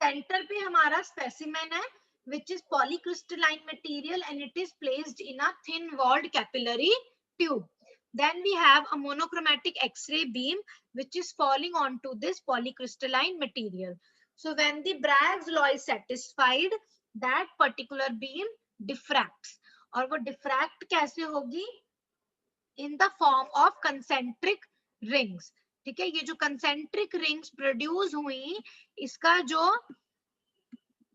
सेंटर पे हमारा स्पेसिमेन है which is polycrystalline material and it is placed in a thin walled capillary tube. Then we have a monochromatic X-ray beam which is falling onto this polycrystalline material. So when the Bragg's law is satisfied, that particular beam diffracts. और वो diffract कैसे होगी, इन the form of concentric rings. ठीक है, ये जो कंसेंट्रिक रिंग्स प्रोड्यूस हुई, इसका जो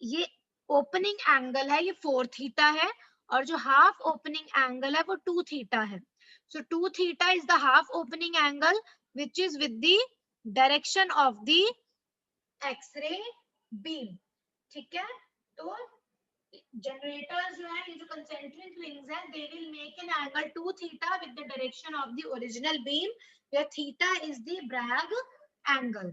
ये ओपनिंग एंगल है ये 4 थीटा है, और जो हाफ ओपनिंग एंगल है वो 2 थीटा है। So 2 theta is the half opening angle which is with the direction of the X ray beam. ठीक है, तो जनरेटर्स जो है, ये जो कंसेंट्रिक रिंग्स है, they will make an angle 2 theta with the direction of the original beam, where theta is the Bragg angle.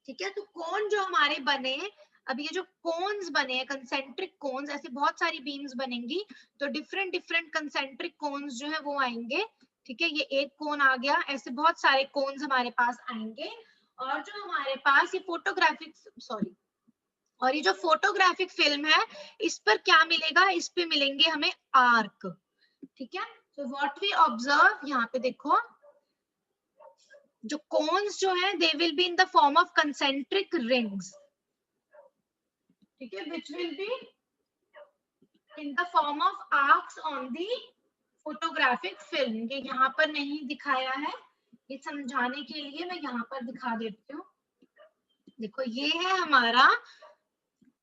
ठीक है, तो कोन जो हमारे बने, अब ये जो कोन्स बने हैं कंसेंट्रिक कोन्स, ऐसे बहुत सारी बीम्स बनेंगी, तो डिफरेंट डिफरेंट कंसेंट्रिक कोन्स जो है वो आएंगे। ठीक है, ये एक कोन आ गया, ऐसे बहुत सारे कोन्स हमारे पास आएंगे। और जो हमारे पास ये फोटोग्राफिक सॉरी और ये जो फोटोग्राफिक फिल्म है, इस पर क्या मिलेगा, इस पे मिलेंगे हमें आर्क। ठीक है, तो व्हाट वी ऑब्जर्व, यहाँ पे देखो, जो कोन्स जो है they will be in the form of concentric rings. ठीक है, which will be in the form of arcs on the photographic film। ये यहाँ पर नहीं दिखाया है, ये समझाने के लिए मैं यहाँ पर दिखा देती हूँ। देखो, ये है हमारा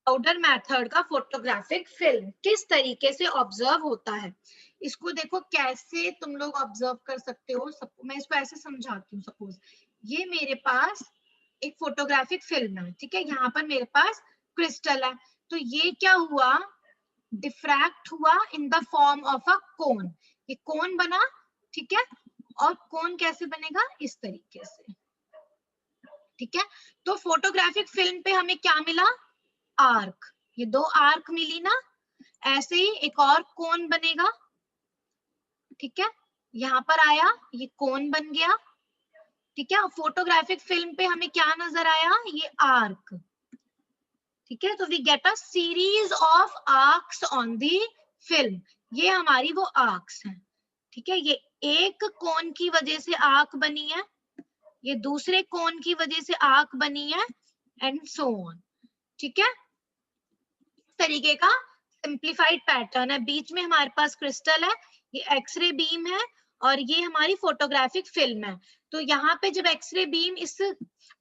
पाउडर मेथड का फोटोग्राफिक फिल्म, किस तरीके से ऑब्जर्व होता है। इसको देखो कैसे तुम लोग ऑब्जर्व कर सकते हो। मैं इसको ऐसे समझाती हूँ। सपोज ये मेरे पास एक फोटोग्राफिक फिल्म है, ठीक है, यहाँ पर मेरे पास क्रिस्टल है, तो ये क्या हुआ, डिफ्रैक्ट हुआ in the form of a cone. ये कोन बना, ठीक है, और कोन कैसे बनेगा, इस तरीके से। ठीक है, तो फोटोग्राफिक फिल्म पे हमें क्या मिला, आर्क, ये 2 आर्क मिली ना। ऐसे ही एक और कोन बनेगा। ठीक है, यहाँ पर आया, ये कोन बन गया। ठीक है, फोटोग्राफिक फिल्म पे हमें क्या नजर आया, ये आर्क। ठीक है, तो we get a series of arcs on the film. ये हमारी वो आर्क्स हैं। ठीक है, ये एक कोन की वजह से आर्क बनी है, ये दूसरे कोन की वजह से आर्क बनी है, एंड सो ऑन। ठीक है, इस तरीके का सिंप्लीफाइड पैटर्न है। बीच में हमारे पास क्रिस्टल है, ये एक्सरे बीम है, और ये हमारी फोटोग्राफिक फिल्म है। तो यहाँ पे जब एक्सरे बीम इस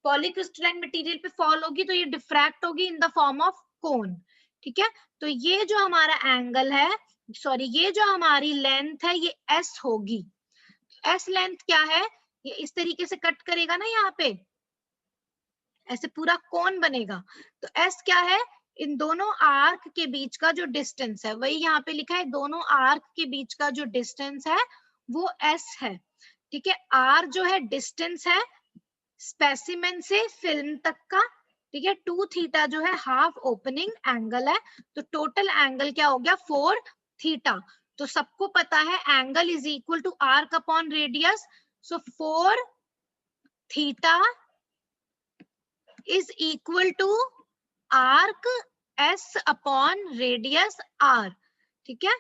पॉलीक्रिस्टलाइन मटेरियल पे फॉल होगी, तो ये डिफ्रैक्ट होगी इन द फॉर्म ऑफ कोन। ठीक है, तो ये जो हमारा एंगल है, सॉरी, ये जो हमारी लेंथ है, ये एस होगी। एस लेंथ क्या है, ये इस तरीके से कट करेगा ना, यहाँ पे ऐसे पूरा कोन बनेगा। तो एस क्या है, इन दोनों आर्क के बीच का जो डिस्टेंस है, वही यहाँ पे लिखा है, दोनों आर्क के बीच का जो डिस्टेंस है वो एस है। ठीक है, आर जो है डिस्टेंस है स्पेसिमेन से फिल्म तक का। ठीक है, 2 थीटा जो है हाफ ओपनिंग एंगल है, तो टोटल एंगल क्या हो गया, 4 थीटा। तो सबको पता है angle is equal to arc upon radius, so 4 theta is equal to arc s upon radius r। ठीक है,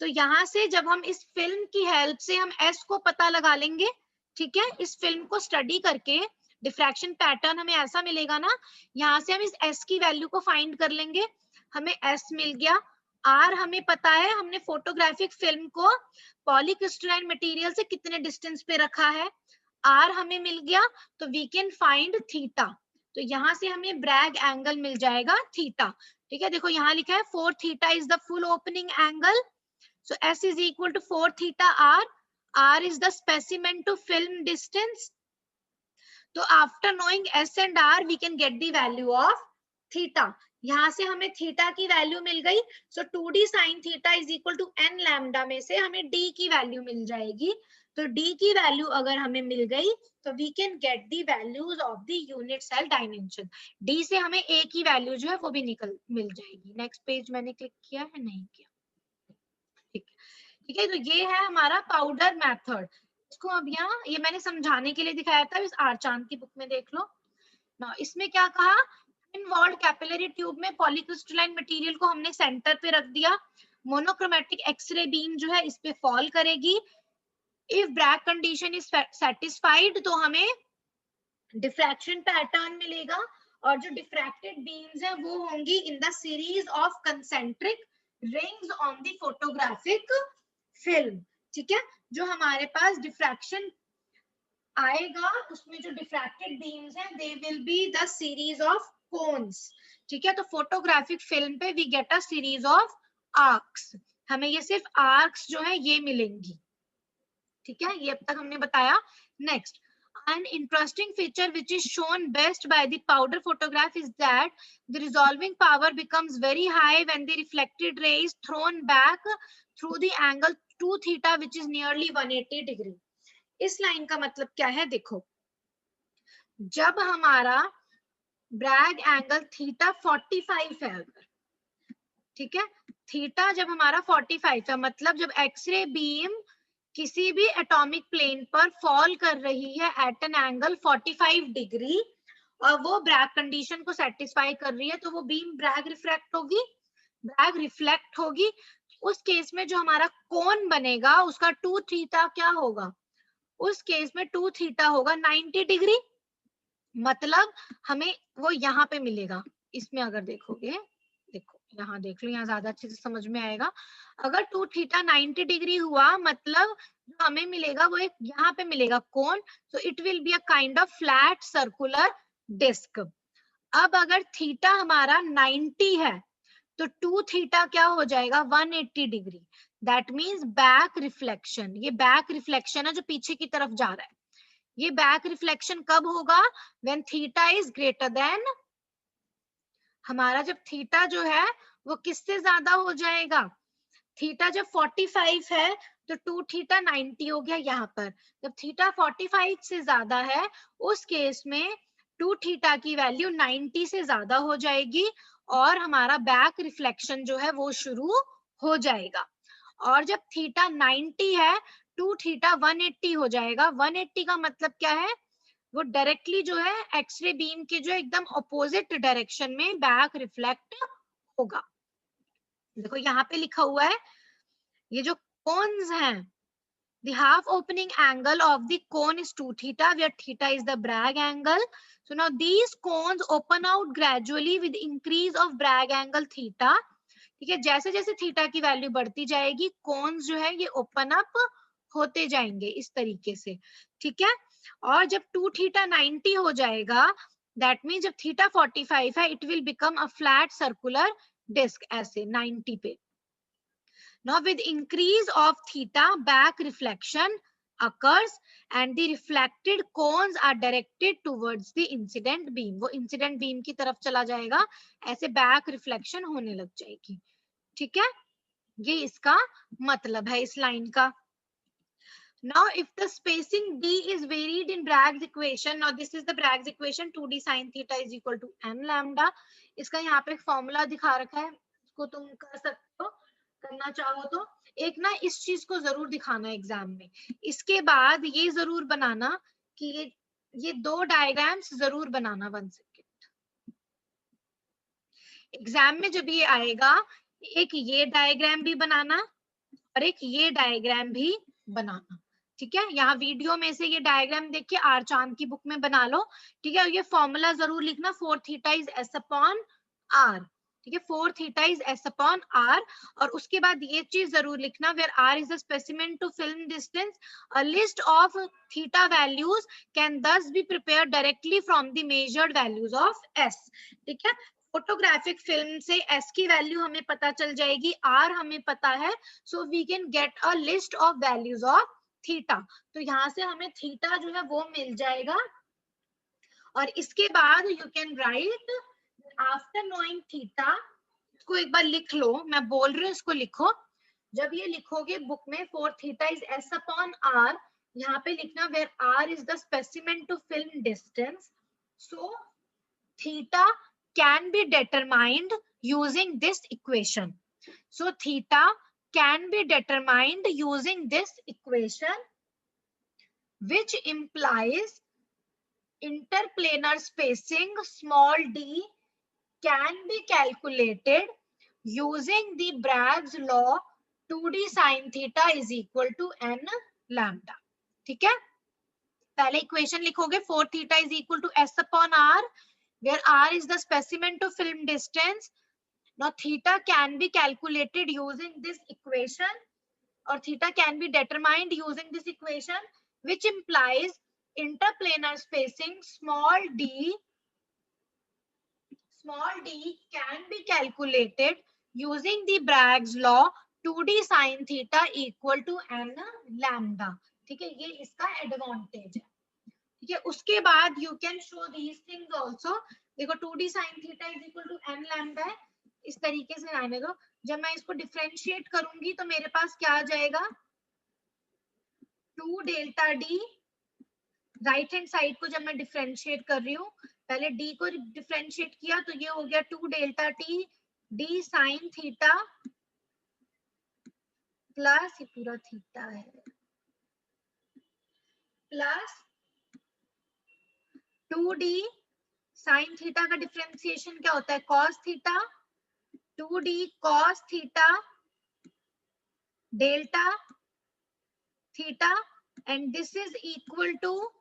तो यहां से जब हम इस फिल्म की हेल्प से हम s को पता लगा लेंगे। ठीक है, इस फिल्म को स्टडी करके डिफ्रैक्शन पैटर्न हमें ऐसा मिलेगा ना, यहाँ से हम इस s की वैल्यू को फाइंड कर लेंगे, हमें s मिल गया। r हमें पता है, हमने फोटोग्राफिक फिल्म को पॉलीक्रिस्टलाइन मटेरियल से कितने डिस्टेंस पे रखा है, r हमें मिल गया, तो वी कैन फाइंड थीटा। तो यहाँ से हमें ब्रैग एंगल मिल जाएगा थीटा। ठीक है, देखो यहाँ लिखा है 4 theta is the full opening angle, so s is equal to 4 theta r is the specimen to film distance. तो after knowing s and r we can get the value of theta. यहाँ से हमें थीटा की वैल्यू मिल गई, so 2d sin theta is equal to n lambda में से हमें d की वैल्यू मिल जाएगी। तो d की वैल्यू अगर हमें मिल गई, तो we can get the values of the unit cell dimension. d से हमें a की वैल्यू जो है वो भी मिल जाएगी। नेक्स्ट पेज मैंने क्लिक किया है, नहीं किया। ठीक है, ठीक है, तो ये है हमारा पाउडर मेथड। इसको अब यहाँ ये मैंने समझाने के लिए दिखाया था, इस आरचांद की बुक में देख लो ना। इसमें क्या कहा, इनवॉल्व कैपिलरी ट्यूब में पॉलीक्रिस्टलाइन मटेरियल को हमने सेंटर पे रख दिया, मोनोक्रोमेटिक एक्सरे बीम जो है इस पे फॉल करेगी। If Bragg condition is satisfied, तो हमें डिफ्रैक्शन पैटर्न मिलेगा, और जो डिफ्रैक्टेड बीम्स है वो होंगी in the series of concentric rings on the photographic film. ठीक है, जो हमारे पास डिफ्रैक्शन आएगा उसमें जो डिफ्रैक्टेड बीम्स हैं they will be the series of cones. ठीक है, तो फोटोग्राफिक फिल्म पे we get a series of arcs, हमें ये सिर्फ आर्क्स जो है ये मिलेंगी। ठीक है, ये अब तक हमने बताया। Next, an interesting feature which is shown best by the powder photograph is that the resolving power becomes very high when the reflected ray is thrown back through the angle 2 theta which is nearly 180 degree। इस लाइन का मतलब क्या है, देखो जब हमारा ब्रैग एंगल थीटा 45 है अगर, ठीक है, थीटा जब हमारा 45 है मतलब जब एक्सरे बीम किसी भी एटॉमिक प्लेन पर फॉल कर रही है एट एन एंगल 45 डिग्री और वो ब्रैग कंडीशन को सेटिस्फाई कर रही है, तो वो बीम ब्रैग रिफ्रैक्ट होगी, ब्रैग रिफ्लेक्ट होगी। उस केस में जो हमारा कोन बनेगा उसका 2 थीटा क्या होगा, उस केस में 2 थीटा होगा 90 डिग्री, मतलब हमें वो यहाँ पे मिलेगा। इसमें अगर देखोगे, देखो यहाँ देख लो, यहाँ ज्यादा अच्छे से समझ में आएगा। अगर 2 थीटा 90 डिग्री हुआ मतलब जो हमें मिलेगा वो एक यहाँ पे मिलेगा cone, so it will be a kind of flat circular disc. अब अगर थीटा हमारा 90 है तो 2 थीटा क्या हो जाएगा 180 degree, that means back reflection. ये बैक रिफ्लेक्शन है जो पीछे की तरफ जा रहा है। ये बैक रिफ्लेक्शन कब होगा, when theta is greater than, हमारा जब थीटा जो है वो किससे ज्यादा हो जाएगा, थीटा जब 45 है तो 2 थीटा 90 हो गया यहाँ पर। जब थीटा 45 से ज्यादा है उस केस में 2 थीटा की वैल्यू 90 से ज्यादा हो जाएगी और हमारा बैक रिफ्लेक्शन जो है वो शुरू हो जाएगा। और जब थीटा 90 है 2 थीटा 180 हो जाएगा। 180 का मतलब क्या है, वो डायरेक्टली जो है एक्सरे बीम के जो एकदम अपोजिट डायरेक्शन में बैक रिफ्लेक्ट होगा। देखो यहाँ पे लिखा हुआ है, ये जो कोन्स हैं, the half opening angle of the cone is 2 theta where theta is the Bragg angle. So now these cones open out gradually with increase of Bragg angle theta. ठीक है, जैसे जैसे थीटा की वैल्यू बढ़ती जाएगी कोन्स जो है ये ओपन अप होते जाएंगे इस तरीके से। ठीक है, और जब 2 थीटा 90 हो जाएगा दैट मीन जब थीटा 45 है it will become a flat circular disc ऐसे 90 पे। Now with increase of theta back reflection occurs and the reflected cones are directed towards the incident beam। वो incident beam की तरफ चला जाएगा, ऐसे back reflection होने लग जाएगी। ठीक है, ये इसका मतलब है इस लाइन का। Now if the spacing d is varied in Bragg's equation, now this is the Bragg's equation 2d sin theta is equal to n lambda। इसका यहाँ पे फॉर्मूला दिखा रखा है, इसको तुम कर सकते हो करना चाहो तो। एक ना इस चीज को जरूर दिखाना एग्जाम में, इसके बाद ये जरूर बनाना कि ये दो डायग्राम्स जरूर बनाना। 1 सेकेंड, एग्जाम में जब ये आएगा एक ये डायग्राम भी बनाना और एक ये डायग्राम भी बनाना। ठीक है, यहाँ वीडियो में से ये डायग्राम देख के आर चांद की बुक में बना लो। ठीक है, ये फॉर्मूला जरूर लिखना, 4 theta is S upon R. ठीक है, 4 theta is S upon R. और उसके बाद ये चीज जरूर लिखना, where R is the specimen to film distance, a list of theta values can thus be prepared directly from the measured values of S. ठीक है, फोटोग्राफिक फिल्म से एस की वैल्यू हमें पता चल जाएगी, आर हमें पता है, so we can get a list of values of theta. तो यहाँ से हमें थीटा जो है वो मिल जाएगा। और इसके बाद you can write after knowing theta, इसको एक बार लिख लो, मैं बोल रही हूँ इसको लिखो। जब ये लिखोगे बुक में 4 theta is S upon R, यहाँ पे लिखना where R is the specimen to film distance, so theta can be determined using this equation. So theta can be determined using this equation, which implies interplanar spacing small d can be calculated using the Bragg's law 2d sin theta is equal to n lambda। ठीक है, पहले इक्वेशन लिखोगे 4 theta is equal to s upon r, where r is the specimen to film distance. Now theta can be calculated using this equation or theta can be determined using this equation, which implies interplanar spacing small d can be calculated using the Bragg's law 2d sin theta equal to n lambda. ठीक है, ये इसका एडवांटेज है. ठीक है, उसके बाद you can show these things also. देखो 2d sin theta is equal to n lambda है, इस तरीके से आने दो. जब मैं इसको डिफरेंशिएट करूंगी तो मेरे पास क्या आ जाएगा, 2 delta D. Right hand side को जब मैं डिफरेंशिएट कर रही हूँ, पहले डी को डिफरेंशिएट किया तो ये हो गया 2 delta T D sine theta plus, ये पूरा थीटा है, प्लस 2d साइन थीटा का डिफरेंशिएशन क्या होता है, cos theta, 2d cos theta delta theta, and this is equal to,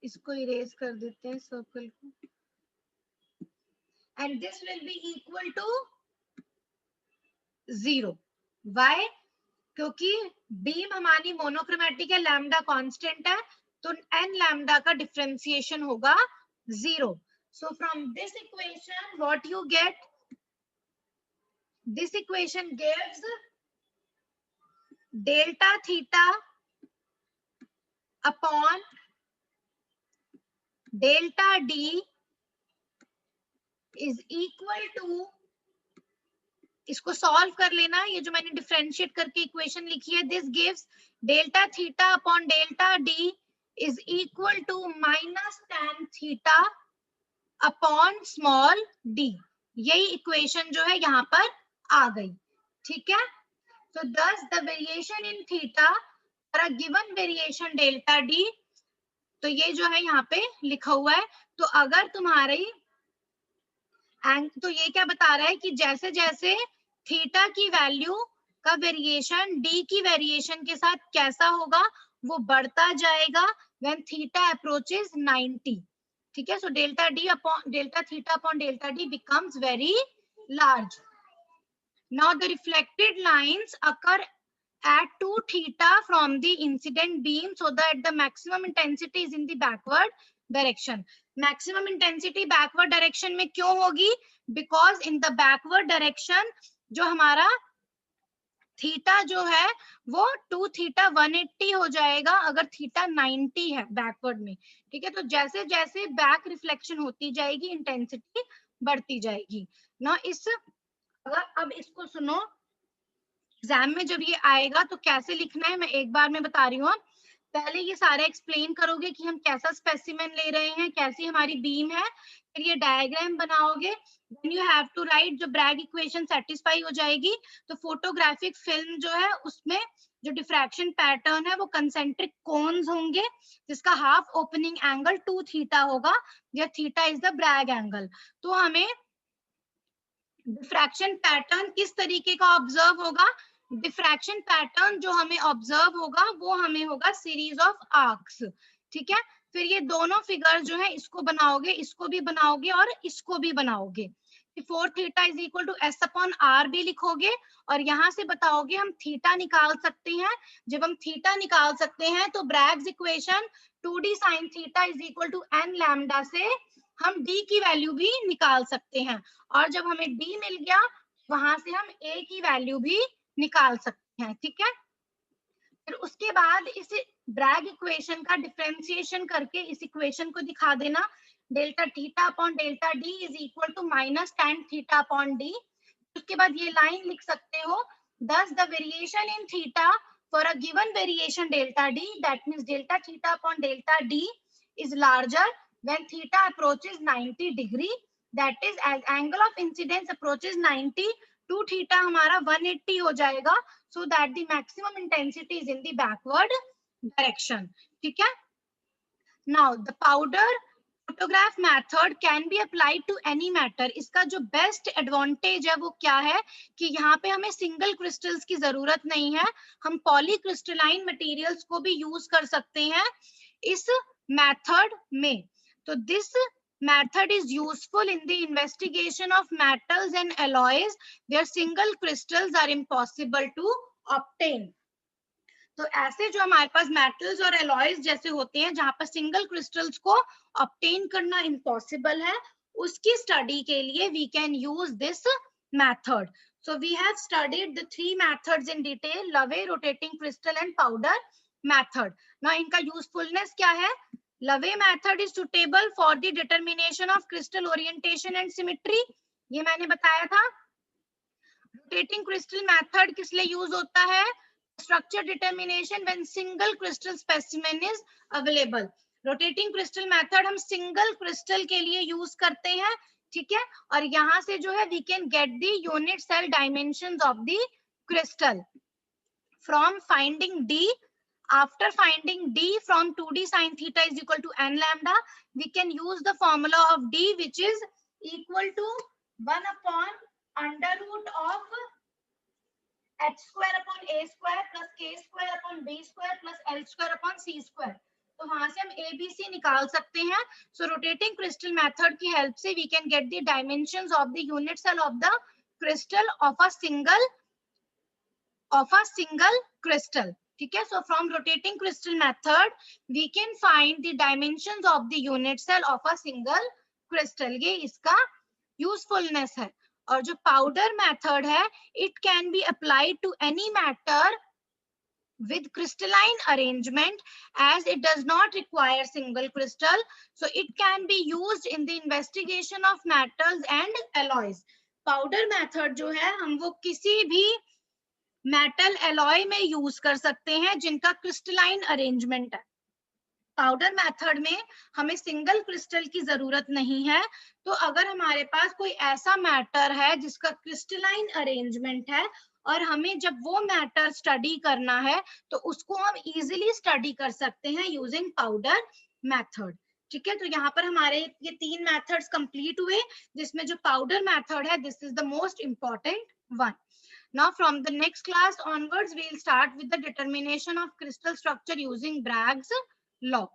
इसको इरेज कर देते हैं सर्कल को, and this will be equal to 0. Why? क्योंकि बीम हमारी मोनोक्रोमेटिक है, लैम्डा कांस्टेंट है, तो n लैम्डा का डिफरेंशिएशन होगा 0. So from this equation what you get, this equation gives delta theta upon delta d is equal to, इसको सॉल्व कर लेना, ये जो मैंने डिफरेंशिएट करके इक्वेशन लिखी है, this gives delta theta upon delta D is equal to minus tan theta upon small D. यही इक्वेशन जो है यहाँ पर आ गई. ठीक है, so thus the variation in theta for a given variation delta d, तो ये जो है यहाँ पे लिखा हुआ है. तो अगर तुम्हारी तो ये क्या बता रहा है कि जैसे जैसे थीटा की वैल्यू का वेरिएशन डी की वेरिएशन के साथ कैसा होगा, वो बढ़ता जाएगा व्हेन थीटा अप्रोचेस 90. ठीक है, so delta D upon delta theta upon delta D becomes very large. Now the reflected lines occur at 2 theta from the incident beam so that the maximum intensity is in the backward direction. Maximum intensity backward direction में क्यों होगी, because in the backward direction जो हमारा थीटा जो है वो 2 थीटा 180 हो जाएगा अगर थीटा 90 है बैकवर्ड में. ठीक है, तो जैसे जैसे बैक रिफ्लेक्शन होती जाएगी इंटेंसिटी बढ़ती जाएगी ना. इस अगर अब इसको सुनो, एग्जाम में जब ये आएगा तो कैसे लिखना है मैं एक बार में बता रही हूँ. पहले ये सारा एक्सप्लेन करोगे कि हम कैसा स्पेसिमेन ले रहे हैं, कैसी हमारी बीम है, फिर ये डायग्राम बनाओगे. Then you have to write, जो ब्रैग इक्वेशन सेटिस्फाई हो जाएगी तो फोटोग्राफिक फिल्म जो है उसमें जो डिफ्रैक्शन पैटर्न है वो कंसेंट्रिक कोन्स होंगे जिसका हाफ ओपनिंग एंगल 2 थीटा होगा, या theta is the Bragg angle. तो हमें डिफ्रैक्शन पैटर्न किस तरीके का ऑब्जर्व होगा, डिफ्रैक्शन पैटर्न जो हमें ऑब्जर्व होगा वो हमें होगा सीरीज ऑफ आर्क्स. ठीक है, फिर ये दोनों फिगर जो है इसको बनाओगे, इसको भी बनाओगे और इसको भी बनाओगे. 4 theta is equal to S upon R भी लिखोगे और यहाँ से बताओगे हम थीटा निकाल सकते हैं. जब हम थीटा निकाल सकते हैं तो Bragg's equation 2d sine theta is equal to n lambda से हम d की वैल्यू भी निकाल सकते हैं, और जब हमें d मिल गया वहां से हम a की वैल्यू भी निकाल सकते हैं. ठीक है, फिर उसके बाद इस ब्रैग इक्वेशन का डिफरेंशिएशन करके इस इक्वेशन को दिखा देना, delta theta upon delta D is equal to minus tan theta upon D. उसके बाद ये लाइन लिख सकते हो, thus the variation in theta for a given variation delta d, that means delta theta upon delta d is larger when theta approaches 90 degree, that is as angle of incidence approaches 90, 2 theta हमारा 180 हो जाएगा, so that the maximum intensity is in the backward direction. ठीक है, now the powder photograph method can be applied to any matter. इसका जो बेस्ट एडवांटेज है वो क्या है कि यहाँ पे हमें सिंगल क्रिस्टल्स की जरूरत नहीं है, हम पॉलीक्रिस्टलाइन मटेरियल्स को भी यूज कर सकते हैं इस मेथड में. तो this method is useful in the investigation of metals and alloys where single crystals are impossible to obtain. तो ऐसे जो हमारे पास मेटल्स और एलॉयज जैसे होते हैं जहां पर सिंगल क्रिस्टल्स को ऑब्टेन करना इम्पॉसिबल है, उसकी स्टडी के लिए we can use this method. So we have studied the three methods in detail: Lave, rotating crystal and powder method. Now इनका usefulness क्या है? Lave method is suitable for the determination of crystal orientation and symmetry. ये मैंने बताया था. Rotating crystal method किस लिए यूज होता है? Structure determination when single crystal specimen is available. Rotating crystal method हम single crystal के लिए यूज करते हैं, ठीक है. और यहाँ से जो है we can get the unit cell dimensions of the crystal from finding D. After finding D from 2D sin theta is equal to n lambda, we can use the formula of D, which is equal to 1 upon under root of h square upon a square plus k square upon b square plus l square upon c square. तो वहां से हम a b c निकाल सकते हैं. So rotating crystal method की हेल्प से we can get the dimensions of the unit cell of the crystal of a single crystal. ठीक है. So from rotating crystal method we can find the dimensions of the unit cell of a single crystal. ये इसका usefulness है. और जो पाउडर मेथड है, it can be applied to any matter with crystalline arrangement as it does not require single crystal, so it can be used in the investigation of metals and alloys. Powder method जो है हम वो किसी भी मेटल एलॉय में यूज कर सकते हैं जिनका क्रिस्टलाइन अरेंजमेंट है. पाउडर मेथड में हमें सिंगल क्रिस्टल की जरूरत नहीं है. तो अगर हमारे पास कोई ऐसा मैटर है जिसका क्रिस्टलाइन अरेंजमेंट है और हमें जब वो मैटर स्टडी करना है तो उसको हम इजीली स्टडी कर सकते हैं यूजिंग पाउडर मेथड. ठीक है. तो यहाँ पर हमारे ये तीन मेथड्स कंप्लीट हुए, जिसमें जो पाउडर मेथड है this is the most important one. Now from the next class onwards we will start with the determination of crystal structure using Bragg's law.